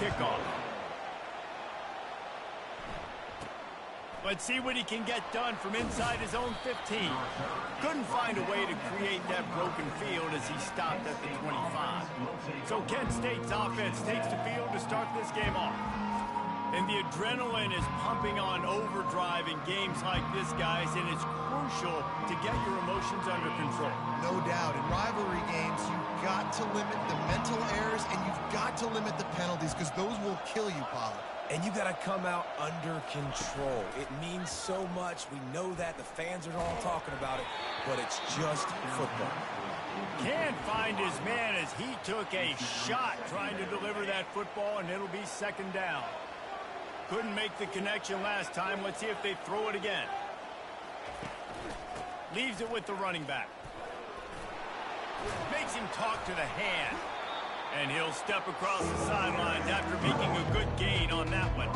kickoff. Let's see what he can get done from inside his own 15. Couldn't find a way to create that broken field as he stopped at the 25. So Kent State's offense takes the field to start this game off. And the adrenaline is pumping on overdrive in games like this, guys, and it's crucial to get your emotions under control. No doubt. In rivalry games, you've got to limit the mental errors, and you've got to limit the penalties, because those will kill you, Pollard. And you got to come out under control. It means so much. We know that. The fans are all talking about it, but it's just football. Can't find his man as he took a shot trying to deliver that football, and it'll be second down. Couldn't make the connection last time. Let's see if they throw it again. Leaves it with the running back. Makes him talk to the hand. And he'll step across the sidelines after making a good gain on that one.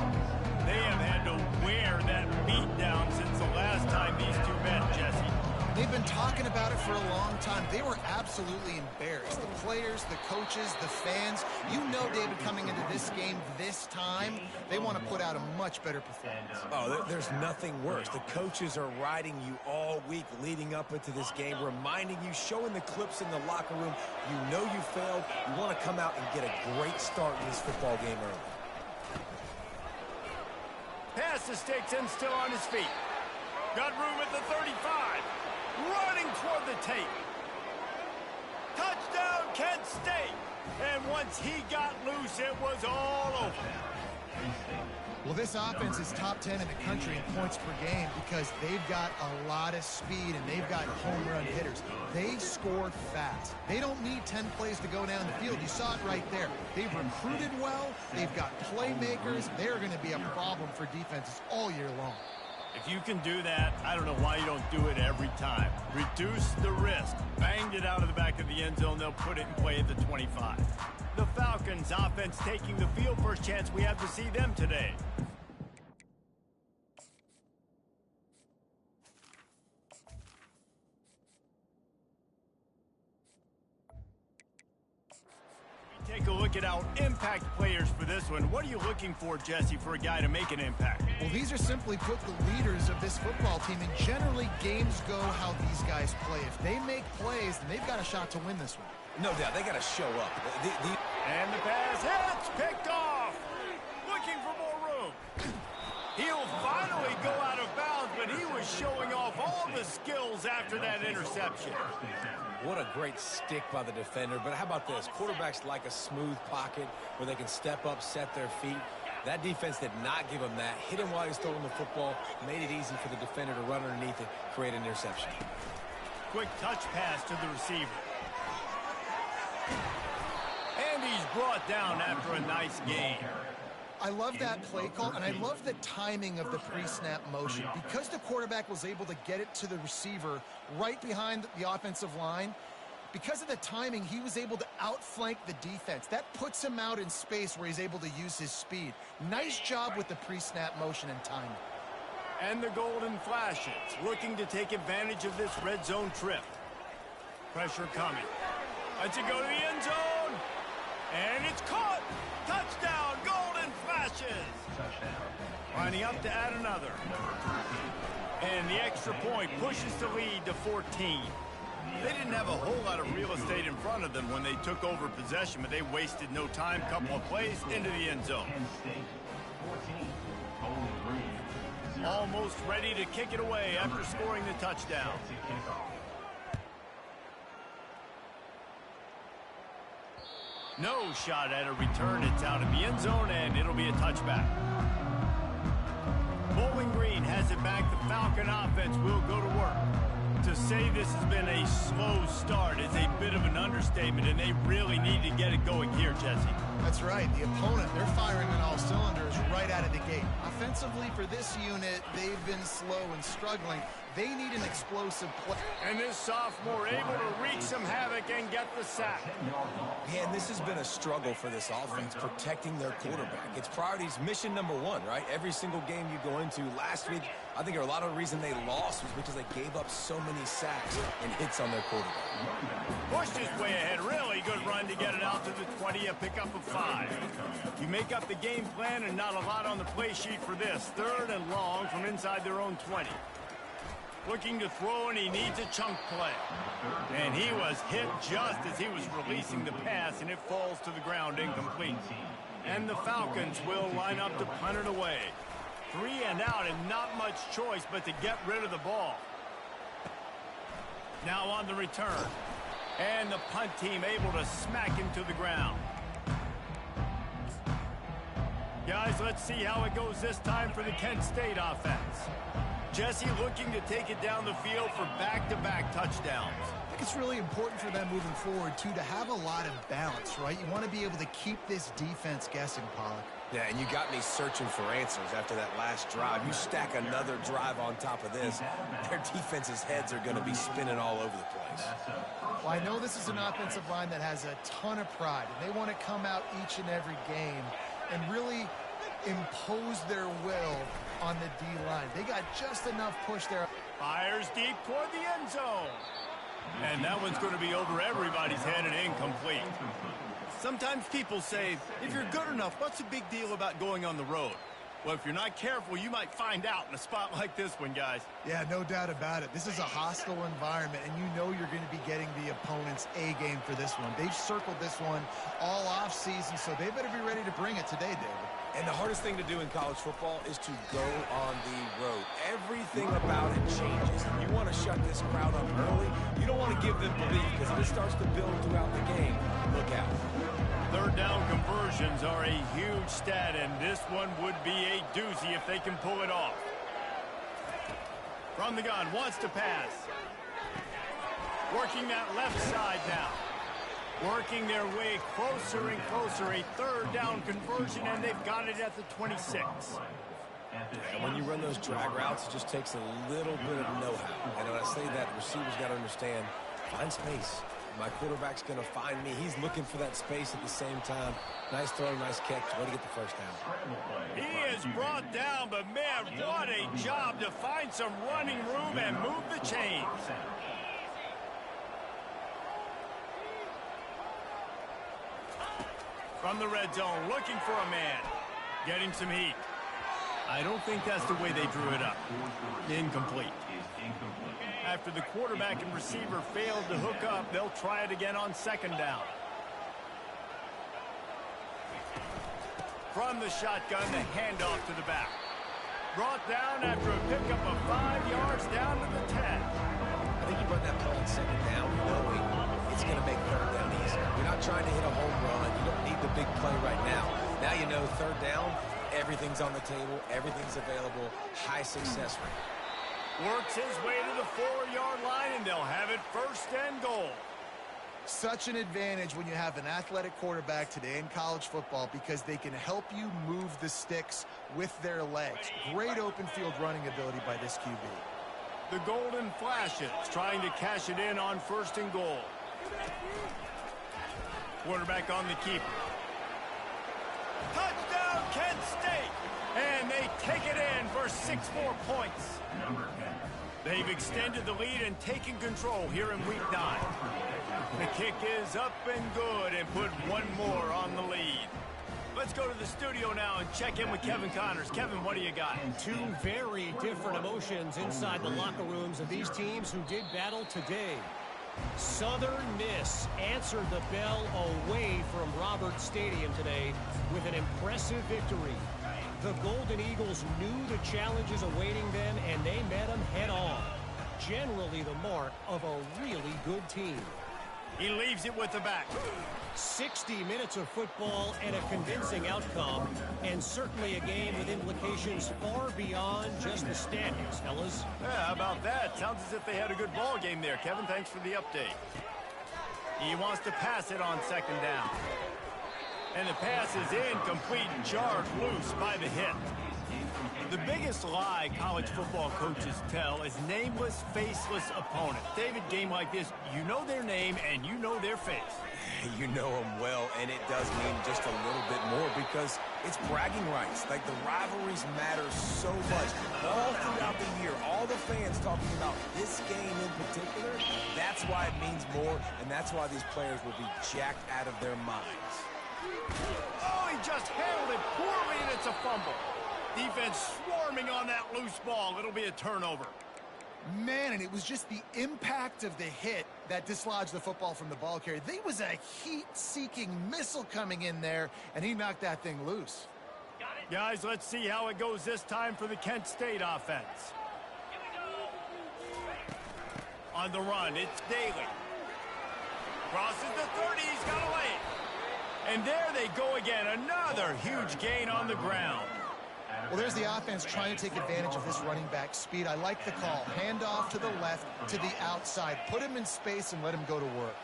They have had to wear that beat down since the last time these two met, Jesse. They've been talking about it for a long time. They were absolutely embarrassed. The players, the coaches, the fans. You know, David, coming into this game this time, they want to put out a much better performance. Oh, there's nothing worse. The coaches are riding you all week leading up into this game, reminding you, showing the clips in the locker room. You know you failed. You want to come out and get a great start in this football game early. Pass to sticks and still on his feet. Got room at the 35. Running toward the tape. Touchdown, Kent State. And once he got loose, it was all over. Well, this offense is top 10 in the country in points per game because they've got a lot of speed and they've got home run hitters. They score fast. They don't need 10 plays to go down the field. You saw it right there. They've recruited well. They've got playmakers. They're going to be a problem for defenses all year long. If you can do that, I don't know why you don't do it every time. Reduce the risk. Banged it out of the back of the end zone. They'll put it in play at the 25. The Falcons offense taking the field. First chance we have to see them today. Take a look at our impact players for this one. What are you looking for, Jesse, for a guy to make an impact? Well, these are simply put the leaders of this football team, and generally games go how these guys play. If they make plays, then they've got a shot to win this one. No doubt, they got to show up. And the pass hits, picked off. Looking for more room. He'll finally go out of bounds, but he was showing off all the skills after that interception. What a great stick by the defender. But how about this? Quarterbacks like a smooth pocket where they can step up, set their feet. That defense did not give him that. Hit him while he's throwing the football. Made it easy for the defender to run underneath it, create an interception. Quick touch pass to the receiver. And he's brought down after a nice gain. I love that play call, and I love the timing of the pre-snap motion. Because the quarterback was able to get it to the receiver right behind the offensive line, because of the timing, he was able to outflank the defense. That puts him out in space where he's able to use his speed. Nice job with the pre-snap motion and timing. And the golden flashes, looking to take advantage of this red zone trip. Pressure coming. Lets it go to the end zone. And it's caught. Touchdown, golden flashes. Lining up to add another. And the extra point pushes the lead to 14. They didn't have a whole lot of real estate in front of them when they took over possession, but they wasted no time. Couple of plays into the end zone. Almost ready to kick it away after scoring the touchdown. No shot at a return. It's out of the end zone, and it'll be a touchback. Bowling Green has it back. The Falcon offense will go to work. To say this has been a slow start is a bit of an understatement, and they really need to get it going here, Jesse. That's right. The opponent, they're firing on all cylinders right out of the gate. Offensively for this unit, they've been slow and struggling. They need an explosive play. And this sophomore able to wreak some havoc and get the sack. Man, this has been a struggle for this offense, protecting their quarterback. It's priorities mission number one, right? Every single game you go into. Last week, I think a lot of the reason they lost was because they gave up so many sacks and hits on their quarterback. Pushed his way ahead. Really good run to get it out to the 20, a pickup of 5. You make up the game plan and not a lot on the play sheet for this. 3rd and long from inside their own 20. Looking to throw, and he needs a chunk play. And he was hit just as he was releasing the pass, and it falls to the ground incomplete. And the Falcons will line up to punt it away. 3 and out, and not much choice but to get rid of the ball. Now on the return. And the punt team able to smack him to the ground. Guys, let's see how it goes this time for the Kent State offense. Jesse looking to take it down the field for back-to-back touchdowns. I think it's really important for them moving forward, too, to have a lot of balance, right? You want to be able to keep this defense guessing, Pollock. Yeah, and you got me searching for answers after that last drive. You stack another drive on top of this, their defense's heads are going to be spinning all over the place. Well, I know this is an offensive line that has a ton of pride, and they want to come out each and every game and really impose their will on the D-line. They got just enough push there. Fires deep toward the end zone. And that one's going to be over everybody's head and incomplete. Sometimes people say, if you're good enough, what's the big deal about going on the road? Well, if you're not careful, you might find out in a spot like this one, guys. Yeah, no doubt about it. This is a hostile environment, and you know you're going to be getting the opponent's A-game for this one. They've circled this one all off-season, so they better be ready to bring it today, David. And the hardest thing to do in college football is to go on the road. Everything about it changes. You want to shut this crowd up early. You don't want to give them belief, because if it starts to build throughout the game, look out. 3rd down conversions are a huge stat, and this one would be a doozy if they can pull it off. From the gun, wants to pass. Working that left side now. Working their way closer and closer. A 3rd down conversion, and they've got it at the 26. And when you run those drag routes, it just takes a little bit of know-how. And when I say that, the receivers got to understand, find space. My quarterback's going to find me. He's looking for that space at the same time. Nice throw, nice catch. Way to get the first down. He is brought down, but man, what a job to find some running room and move the chains. From the red zone, looking for a man. Getting some heat. I don't think that's the way they drew it up. Incomplete. After the quarterback and receiver failed to hook up, they'll try it again on 2nd down. From the shotgun, the handoff to the back. Brought down after a pickup of 5 yards down to the 10. I think you run that play on 2nd down, knowing it's going to make 3rd down easy. You're not trying to hit a home run. You don't need the big play right now. Now you know 3rd down, everything's on the table, everything's available, high success rate. Works his way to the 4-yard line, and they'll have it 1st and goal. Such an advantage when you have an athletic quarterback today in college football, because they can help you move the sticks with their legs. Great open field running ability by this QB. The Golden Flashes trying to cash it in on 1st and goal. Quarterback on the keeper. Touchdown, Kent State! And they take it in for 6 more points. They've extended the lead and taken control here in Week 9. The kick is up and good, and put 1 more on the lead. Let's go to the studio now and check in with Kevin Connors. Kevin, what do you got? 2 very different emotions inside the locker rooms of these teams who did battle today. Southern Miss answered the bell away from Roberts Stadium today with an impressive victory. The Golden Eagles knew the challenges awaiting them, and they met them head-on. Generally the mark of a really good team. He leaves it with the back. 60 minutes of football and a convincing outcome, and certainly a game with implications far beyond just the standings, fellas. Yeah, how about that? Sounds as if they had a good ball game there. Kevin, thanks for the update. He wants to pass it on 2nd down. And the pass is incomplete and charged loose by the hit. The biggest lie college football coaches tell is nameless, faceless opponents. David, game like this, you know their name and you know their face. You know them well, and it does mean just a little bit more because it's bragging rights. Like, the rivalries matter so much. All throughout the year, all the fans talking about this game in particular, that's why it means more, and that's why these players will be jacked out of their minds. Oh, he just handled it poorly, and it's a fumble. Defense swarming on that loose ball. It'll be a turnover. Man, and it was just the impact of the hit that dislodged the football from the ball carrier. There was a heat-seeking missile coming in there, and he knocked that thing loose. Guys, let's see how it goes this time for the Kent State offense. On the run, it's Daly. Crosses the 30, he's got to lay it. And there they go again, another huge gain on the ground. Well, there's the offense trying to take advantage of this running back speed. I like the call. Hand off to the left, to the outside. Put him in space and let him go to work.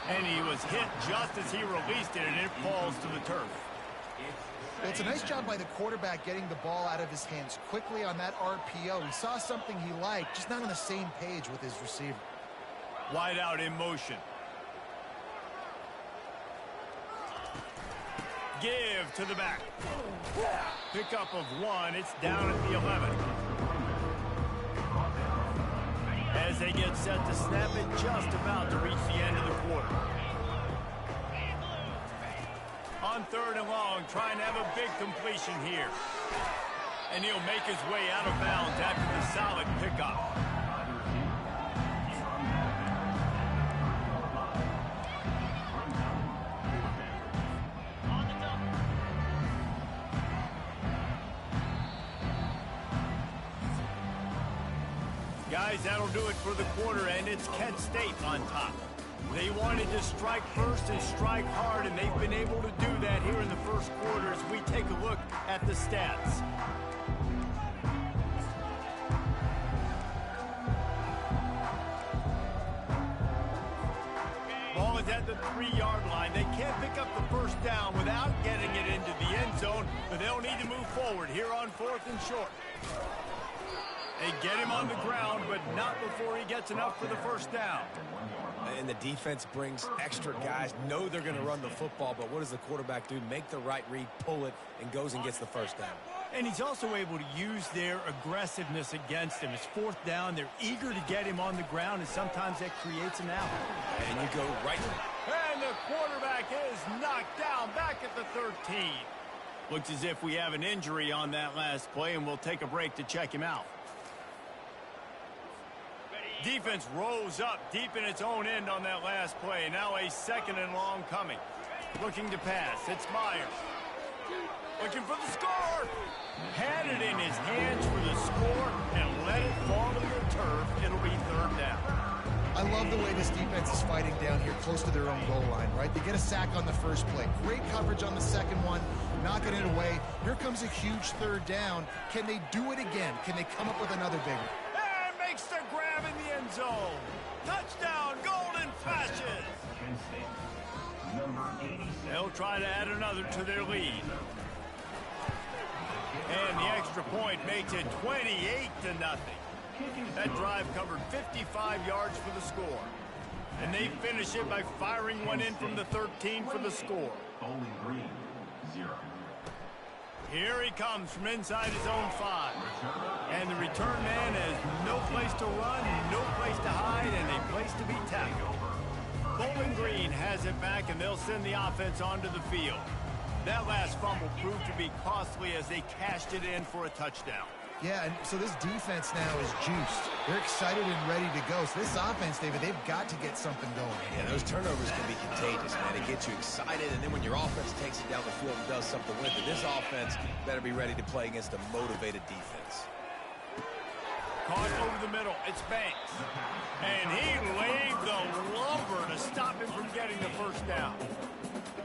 And he was hit just as he released it, and it falls to the turf. Well, it's a nice job by the quarterback getting the ball out of his hands quickly on that RPO. He saw something he liked, just not on the same page with his receiver. Wide out in motion. Give to the back. Pickup of 1. It's down at the 11. As they get set to snap it, just about to reach the end of the quarter. On 3rd and long, trying to have a big completion here. And he'll make his way out of bounds after the solid pickup. Guys, that'll do it for the quarter, and it's Kent State on top. They wanted to strike first and strike hard, and they've been able to do that here in the first quarter as we take a look at the stats. Ball is at the 3-yard line. They can't pick up the first down without getting it into the end zone, but they'll need to move forward here on 4th and short. They get him on the ground, but not before he gets enough for the first down. And the defense brings extra guys, know they're going to run the football, but what does the quarterback do? Make the right read, pull it, and goes and gets the first down. And he's also able to use their aggressiveness against him. It's 4th down. They're eager to get him on the ground, and sometimes that creates an out. And you go right. And the quarterback is knocked down back at the 13. Looks as if we have an injury on that last play, and we'll take a break to check him out. Defense rose up deep in its own end on that last play. Now a 2nd and long coming. Looking to pass. It's Myers. Looking for the score. Had it in his hands for the score and let it fall to the turf. It'll be 3rd down. I love the way this defense is fighting down here close to their own goal line, right? They get a sack on the first play. Great coverage on the second one. Knocking it away. Here comes a huge 3rd down. Can they do it again? Can they come up with another big one? Makes the grab in the end zone. Touchdown, Golden Flashes. They'll try to add another to their lead. And the extra point makes it 28-0. That drive covered 55 yards for the score. And they finish it by firing one in from the 13 for the score. Bowling Green, 0. Here he comes from inside his own 5. And the return man has no place to run, no place to hide, and a place to be tackled. Bowling Green has it back, and they'll send the offense onto the field. That last fumble proved to be costly as they cashed it in for a touchdown. Yeah, and so this defense now is juiced. They're excited and ready to go. So this offense, David, they've got to get something going. Yeah, those turnovers can be contagious, man. It gets you excited, and then when your offense takes it down the field and does something with it, this offense better be ready to play against a motivated defense. Caught over the middle. It's Banks. And he laid the lumber to stop him from getting the first down.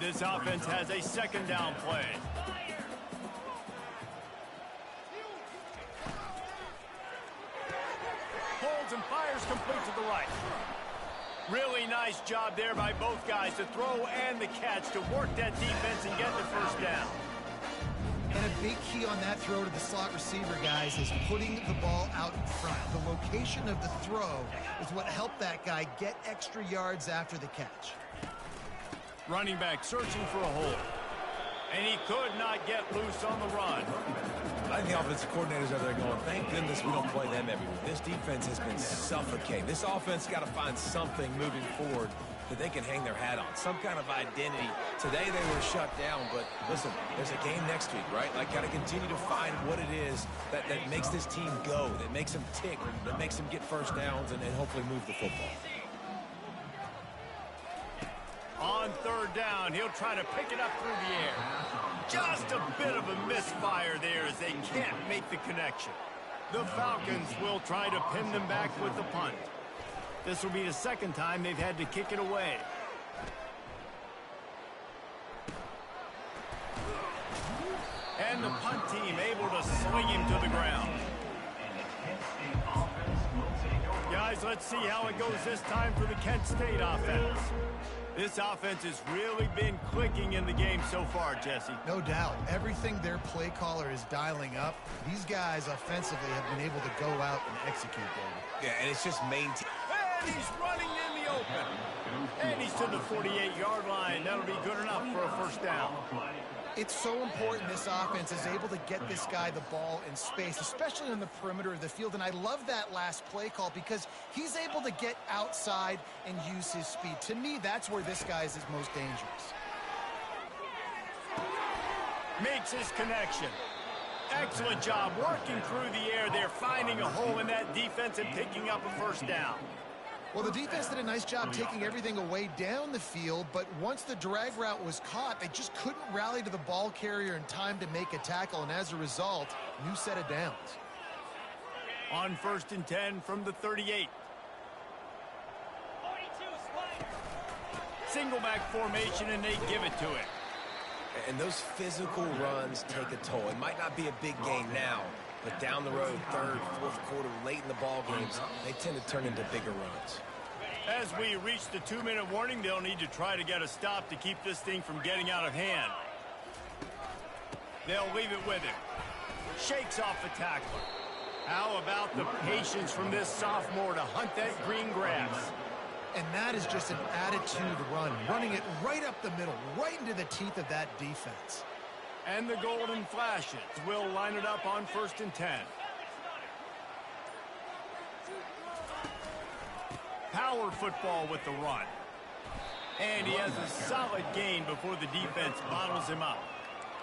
This offense has a 2nd down play. Holds and fires complete to the right. Really nice job there by both guys, the throw and the catch, to work that defense and get the first down. And a big key on that throw to the slot receiver, guys, is putting the ball out in front. The location of the throw is what helped that guy get extra yards after the catch. Running back searching for a hole. And he could not get loose on the run. I think the offensive coordinators are there going, thank goodness we don't play them every week. This defense has been suffocating. This offense got to find something moving forward that they can hang their hat on, some kind of identity. Today they were shut down, but listen, there's a game next week, right? Like, got to continue to find what it is that makes this team go, that makes them tick, that makes them get first downs and hopefully move the football. On third down, he'll try to pick it up through the air. Just a bit of a misfire there as they can't make the connection. The Falcons will try to pin them back with the punt. This will be the second time they've had to kick it away. And the punt team able to swing him to the ground. Guys, let's see how it goes this time for the Kent State offense. This offense has really been clicking in the game so far, Jesse. No doubt. Everything their play caller is dialing up, these guys offensively have been able to go out and execute, David. Yeah, and it's just maintain. And he's running in the open. And he's to the 48-yard line. That'll be good enough for a first down. It's so important this offense is able to get this guy the ball in space, especially on the perimeter of the field. And I love that last play call because he's able to get outside and use his speed. To me, that's where this guy is most dangerous. Makes his connection. Excellent job working through the air there, finding a hole in that defense and picking up a first down. Well, the defense did a nice job taking everything away down the field, but once the drag route was caught, they just couldn't rally to the ball carrier in time to make a tackle, and as a result, new set of downs. On 1st and 10 from the 38. Single back formation, and they give it to it. And those physical runs take a toll. It might not be a big gain now, but down the road, third, fourth quarter, late in the ball games, they tend to turn into bigger runs. As we reach the 2-minute warning, they'll need to try to get a stop to keep this thing from getting out of hand. They'll leave it with him. Shakes off the tackler. How about the patience from this sophomore to hunt that green grass? And that is just an attitude run, running it right up the middle, right into the teeth of that defense. And the Golden Flashes will line it up on 1st and 10. Power football with the run. And he has a solid gain before the defense bottles him up.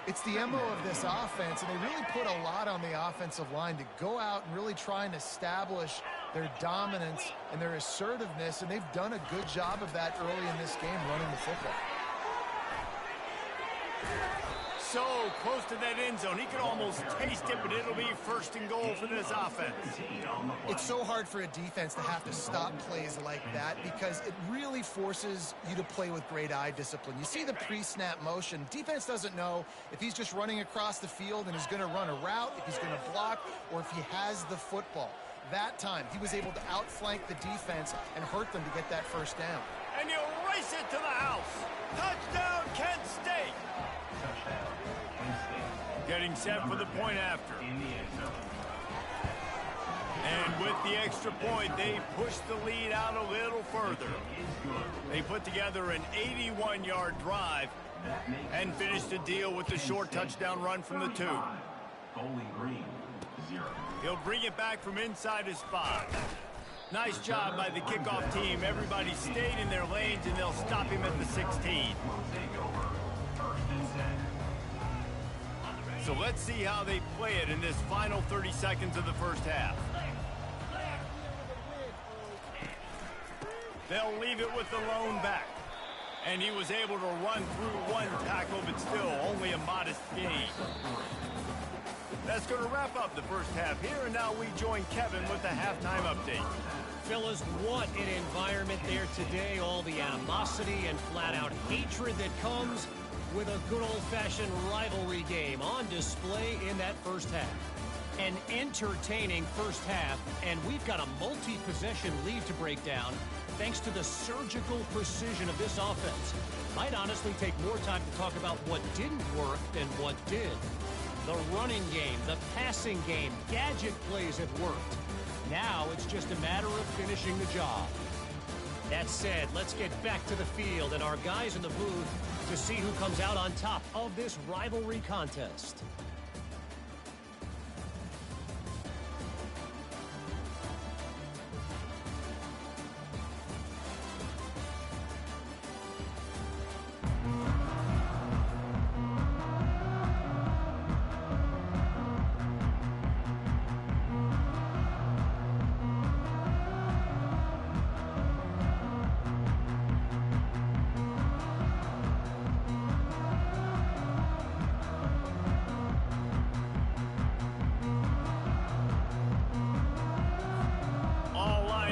It's the MO of this offense, and they really put a lot on the offensive line to go out and really try and establish their dominance and their assertiveness, and they've done a good job of that early in this game running the football. So close to that end zone. He could almost taste it, but it'll be 1st and goal for this offense. It's so hard for a defense to have to stop plays like that because it really forces you to play with great eye discipline. You see the pre-snap motion. Defense doesn't know if he's just running across the field and is going to run a route, if he's going to block, or if he has the football. That time, he was able to outflank the defense and hurt them to get that first down. And you race it to the house. Touchdown, Kent State. Getting set for the point after. And with the extra point, they push the lead out a little further. They put together an 81-yard drive and finish the deal with the short touchdown run from the 2. Bowling Green, 0. He'll bring it back from inside his 5. Nice job by the kickoff team. Everybody stayed in their lanes, and they'll stop him at the 16. So let's see how they play it in this final 30 seconds of the first half. They'll leave it with the lone back. And he was able to run through one tackle, but still only a modest gain. That's going to wrap up the first half here, and now we join Kevin with the halftime update. Fellas, what an environment there today. All the animosity and flat-out hatred that comes with a good old-fashioned rivalry game on display in that first half. An entertaining first half, and we've got a multi-possession lead to break down. thanks to the surgical precision of this offense. Might honestly take more time to talk about what didn't work than what did. The running game, the passing game, gadget plays have worked. Now it's just a matter of finishing the job. That said, let's get back to the field and our guys in the booth to see who comes out on top of this rivalry contest.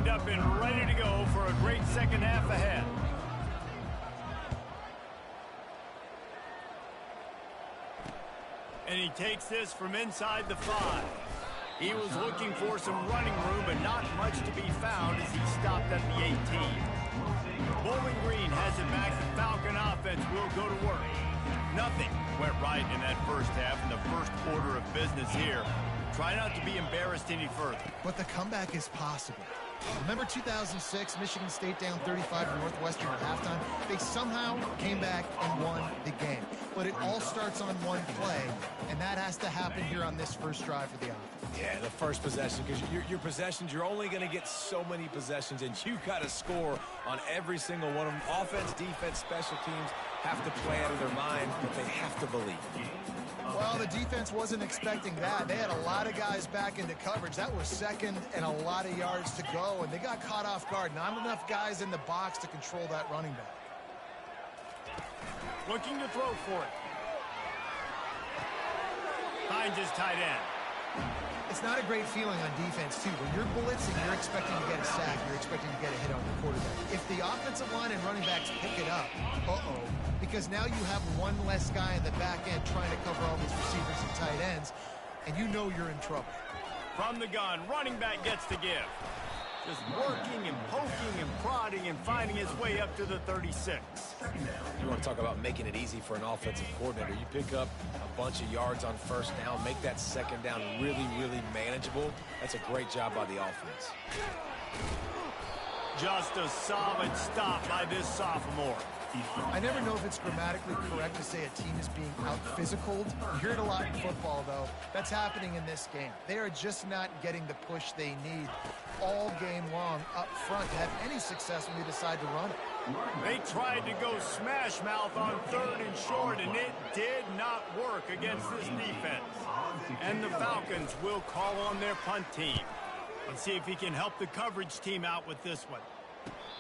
Up and ready to go for a great second half ahead. And he takes this from inside the 5. He was looking for some running room, but not much to be found as he stopped at the 18. Bowling Green has it back. The Falcon offense will go to work. Nothing went right in that first half in the first order of business here. Try not to be embarrassed any further. But the comeback is possible. Remember 2006, Michigan State down 35 to Northwestern at halftime? They somehow came back and won the game. But it all starts on one play, and that has to happen here on this first drive for the offense. Yeah, the first possession, because your possessions, you're only going to get so many possessions, and you got to score on every single one of them. Offense, defense, special teams have to play out of their mind, but they have to believe. Well, the defense wasn't expecting that. They had a lot of guys back into coverage. That was second and a lot of yards to go, and they got caught off guard. Not enough guys in the box to control that running back. Looking to throw for it. Finds his tight end. It's not a great feeling on defense, too. When you're blitzing, you're expecting to get a sack. You're expecting to get a hit on the quarterback. If the offensive line and running backs pick it up, because now you have one less guy in the back end trying to cover all these receivers and tight ends, and you know you're in trouble. From the gun, running back gets the give. Just working and poking and prodding and finding his way up to the 36. You want to talk about making it easy for an offensive coordinator. You pick up a bunch of yards on first down, make that second down really, really manageable. That's a great job by the offense. Just a solid stop by this sophomore. I never know if it's grammatically correct to say a team is being out-physicaled. You hear it a lot in football, though. That's happening in this game. They are just not getting the push they need all game long up front to have any success when they decide to run it. They tried to go smash mouth on 3rd and short, and it did not work against this defense. And the Falcons will call on their punt team. Let's see if he can help the coverage team out with this one.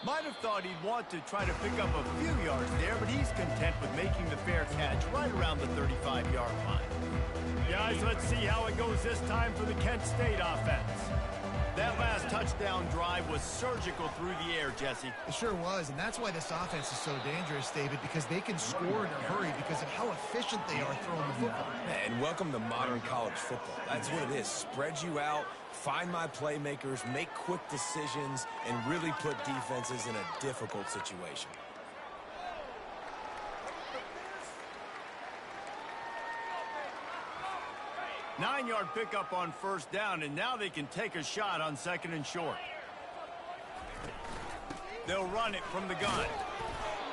Might have thought he'd want to try to pick up a few yards there, but he's content with making the fair catch right around the 35-yard line. Guys, let's see how it goes this time for the Kent State offense. That last touchdown drive was surgical through the air, Jesse. It sure was, and that's why this offense is so dangerous, David, because they can score in a hurry because of how efficient they are throwing the football. And welcome to modern college football. That's what it is. Spread you out, find my playmakers, make quick decisions, and really put defenses in a difficult situation. Nine-yard pickup on first down, and now they can take a shot on 2nd and short. They'll run it from the gun.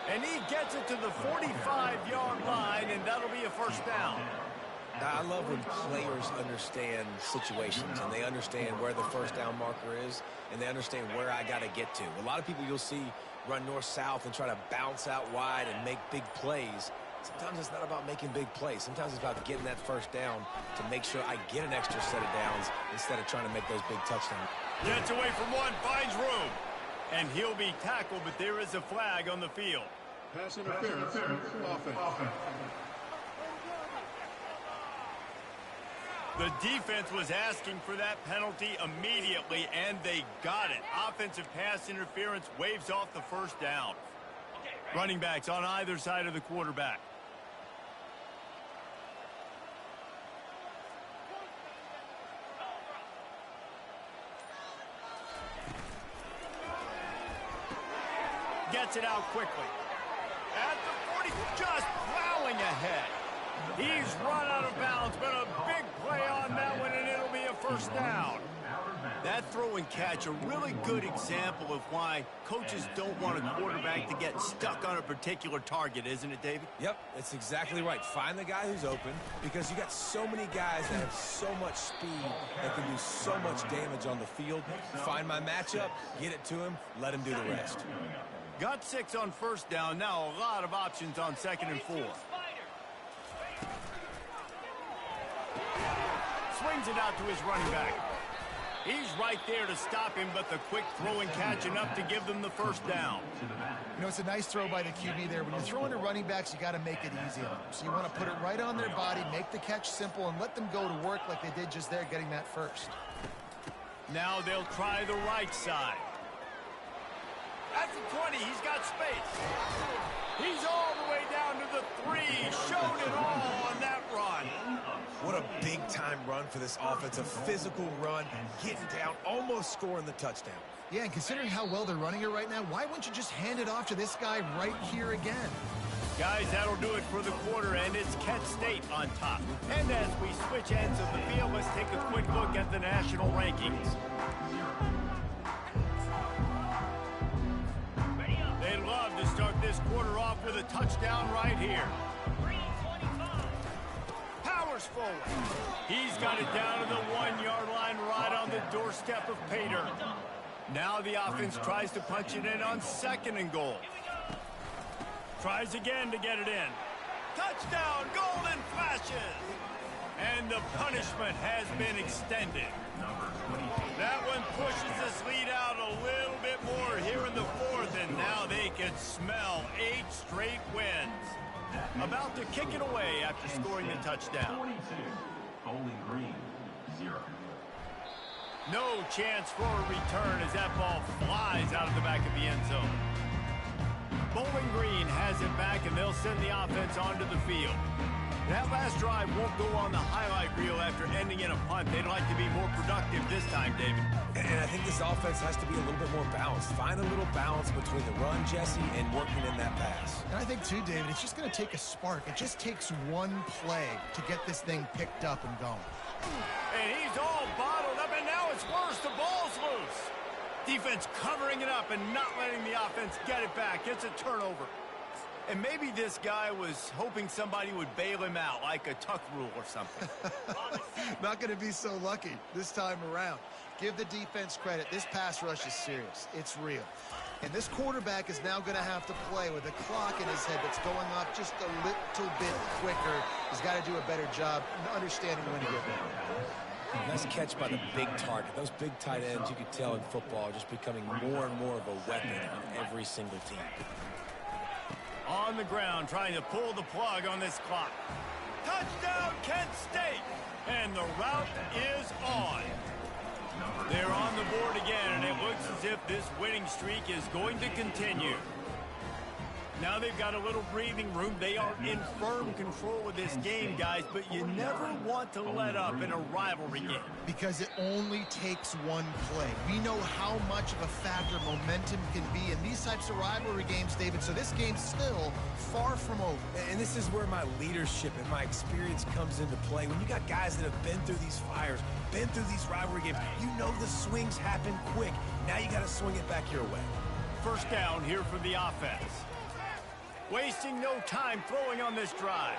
And he gets it to the 45-yard line, and that'll be a first down. I love when players understand situations, and they understand where the first down marker is, and they understand where I got to get to. A lot of people you'll see run north-south and try to bounce out wide and make big plays. Sometimes it's not about making big plays. Sometimes it's about getting that first down to make sure I get an extra set of downs instead of trying to make those big touchdowns. Gets away from one, finds room. And he'll be tackled, but there is a flag on the field. Pass interference. Offense. The defense was asking for that penalty immediately, and they got it. Offensive pass interference waves off the first down. Running backs on either side of the quarterback. gets it out quickly. At the 40, just plowing ahead. He's run out of bounds, but a big play on that one, and it'll be a first down. That throw and catch, a really good example of why coaches don't want a quarterback to get stuck on a particular target, isn't it, David? Yep, that's exactly right. Find the guy who's open, because you got so many guys that have so much speed that can do so much damage on the field. Find my matchup, get it to him, let him do the rest. Got 6 on first down, now a lot of options on 2nd and 4. Swings it out to his running back. He's right there to stop him, but the quick throw and catch enough to give them the first down. You know, it's a nice throw by the QB there. When you're throwing to running backs, you got to make it easy on them. So you want to put it right on their body, make the catch simple, and let them go to work like they did just there, getting that first. Now they'll try the right side. At the 20, he's got space. He's all the way down to the 3. Showed it all on that run. What a big-time run for this offense. A physical run, getting down, almost scoring the touchdown. Yeah, and considering how well they're running it right now, why wouldn't you just hand it off to this guy right here again? Guys, that'll do it for the quarter, and it's Kent State on top. And as we switch ends of the field, let's take a quick look at the national rankings. They'd love to start this quarter off with a touchdown right here. Powers forward. He's got it down to the 1-yard line right on the doorstep of Pater. Now the offense tries to punch it in on 2nd and goal. Tries again to get it in. Touchdown, golden flashes. And the punishment has been extended. That one pushes this lead out a little bit more here in the 4th, and now they can smell 8 straight wins. About to kick it away after scoring the touchdown. 42, Bowling Green, 0. No chance for a return as that ball flies out of the back of the end zone. Bowling Green has it back, and they'll send the offense onto the field. That last drive won't go on the highlight reel after ending in a punt. They'd like to be more productive this time, David. And I think this offense has to be a little bit more balanced. Find a little balance between the run, Jesse, and working in that pass. And I think, too, David, it's just going to take a spark. It just takes one play to get this thing picked up and going. And he's all bottled up, and now it's worse. The ball's loose. Defense covering it up and not letting the offense get it back. It's a turnover. And maybe this guy was hoping somebody would bail him out, like a tuck rule or something. Not going to be so lucky this time around. Give the defense credit. This pass rush is serious. It's real. And this quarterback is now going to have to play with a clock in his head that's going up just a little bit quicker. He's got to do a better job understanding when to get there. Nice catch by the big target. Those big tight ends, you could tell in football, are just becoming more and more of a weapon on every single team. On the ground, trying to pull the plug on this clock. Touchdown, Kent State! And the route is on. They're on the board again, and it looks as if this winning streak is going to continue. Now they've got a little breathing room. They are in firm control of this game, guys, but you never want to let up in a rivalry game. Because it only takes one play. We know how much of a factor momentum can be in these types of rivalry games, David, so this game's still far from over. And this is where my leadership and my experience comes into play. When you got guys that have been through these fires, been through these rivalry games, you know the swings happen quick. Now you got to swing it back your way. First down here for the offense. Wasting no time throwing on this drive.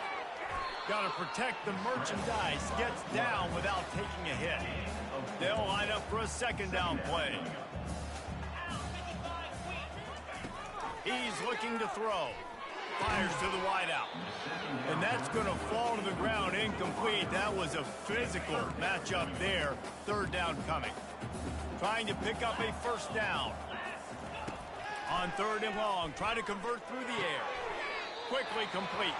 Got to protect the merchandise. Gets down without taking a hit. They'll line up for a 2nd down play. He's looking to throw. Fires to the wideout. And that's going to fall to the ground incomplete. That was a physical matchup there. 3rd down coming. Trying to pick up a 1st down. On 3rd and long, try to convert through the air. Quickly complete.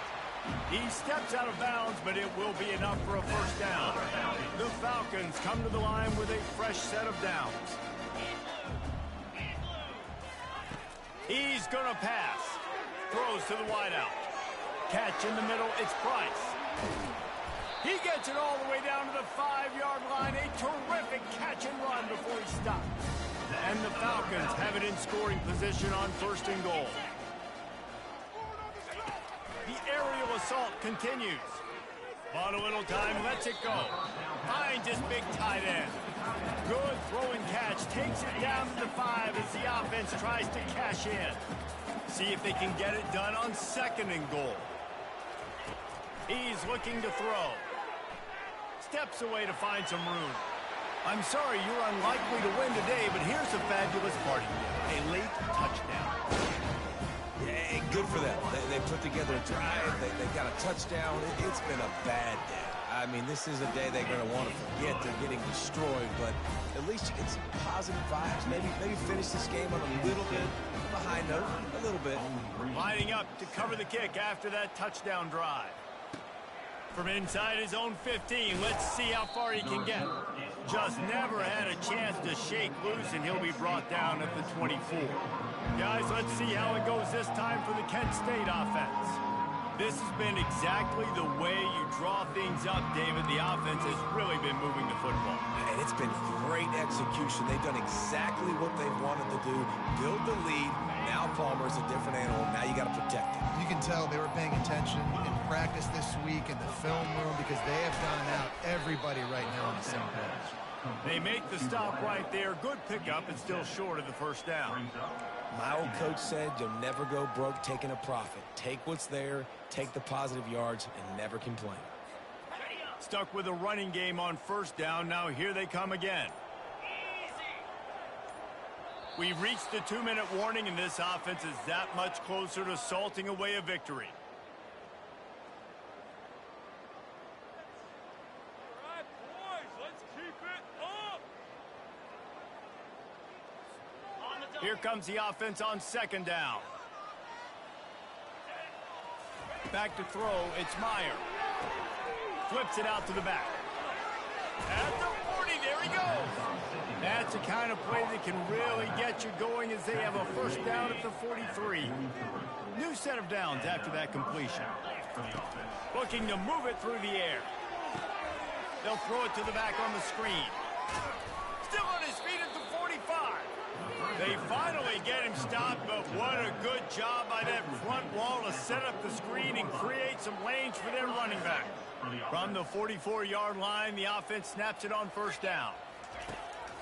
He steps out of bounds, but it will be enough for a 1st down. The Falcons come to the line with a fresh set of downs. He's gonna pass. Throws to the wideout. Catch in the middle, it's Price. He gets it all the way down to the 5-yard line. A terrific catch and run before he stops. And the Falcons have it in scoring position on 1st and goal. The aerial assault continues. Bought a little time, lets it go. Finds his big tight end. Good throwing catch, takes it down to the 5 as the offense tries to cash in. See if they can get it done on 2nd and goal. He's looking to throw. Steps away to find some room. I'm sorry you're unlikely to win today, but here's a fabulous party. A late touchdown. Yeah, good for them. They put together a drive. They got a touchdown. It's been a bad day. I mean, this is a day they're going to want to forget. They're getting destroyed, but at least you get some positive vibes. Maybe finish this game on a little bit of a high note, a little bit. Lining up to cover the kick after that touchdown drive. From inside his own 15, let's see how far he can get. Just never had a chance to shake loose, and he'll be brought down at the 24. Guys, let's see how it goes this time for the Kent State offense. This has been exactly the way you draw things up, David. The offense has really been moving the football. And it's been great execution. They've done exactly what they've wanted to do. Build the lead. Now Palmer's a different animal. Now you got to protect it. You can tell they were paying attention in practice this week in the film room because they have gotten out everybody right now on the same page. They make the stop right there. Good pickup. It's still short of the 1st down. My old coach said you'll never go broke taking a profit. Take what's there, take the positive yards, and never complain. Stuck with a running game on 1st down. Now here they come again. We've reached the 2-minute warning, and this offense is that much closer to salting away a victory. All right, boys, let's keep it up. Here comes the offense on 2nd down. Back to throw, it's Meyer. Flips it out to the back. At the 40, there he goes. That's the kind of play that can really get you going as they have a 1st down at the 43. New set of downs after that completion. Looking to move it through the air. They'll throw it to the back on the screen. Still on his feet at the 45. They finally get him stopped, but what a good job by that front wall to set up the screen and create some lanes for their running back. From the 44-yard line, the offense snaps it on 1st down.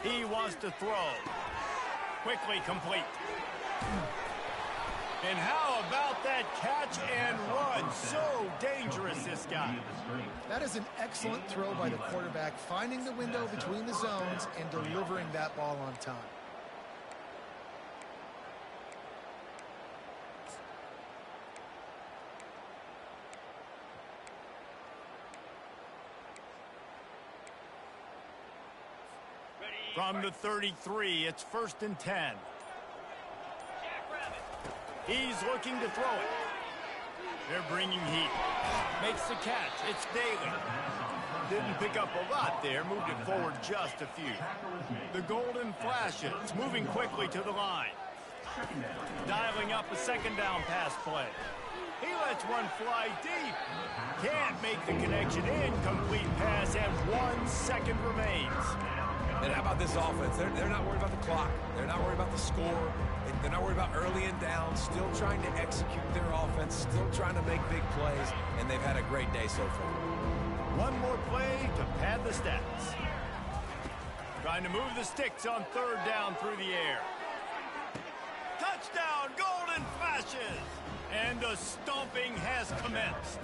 He wants to throw. Quickly complete. And how about that catch and run? So dangerous, this guy. That is an excellent throw by the quarterback, finding the window between the zones and delivering that ball on time. From the 33, it's 1st and 10. He's looking to throw it. They're bringing heat. Makes the catch. It's Daly. Didn't pick up a lot there. Moved it forward just a few. The Golden Flashes moving quickly to the line. Dialing up a 2nd down pass play. He lets one fly deep. Can't make the connection. Incomplete pass, and 1 second remains. And how about this offense? They're not worried about the clock. They're not worried about the score. They're not worried about early and down. Still trying to execute their offense. Still trying to make big plays. And they've had a great day so far. One more play to pad the stats. Trying to move the sticks on 3rd down through the air. Touchdown, Golden Flashes! And the stomping has commenced.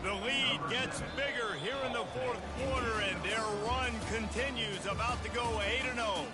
The lead gets bigger here in the 4th quarter, and their run continues, about to go 8-0.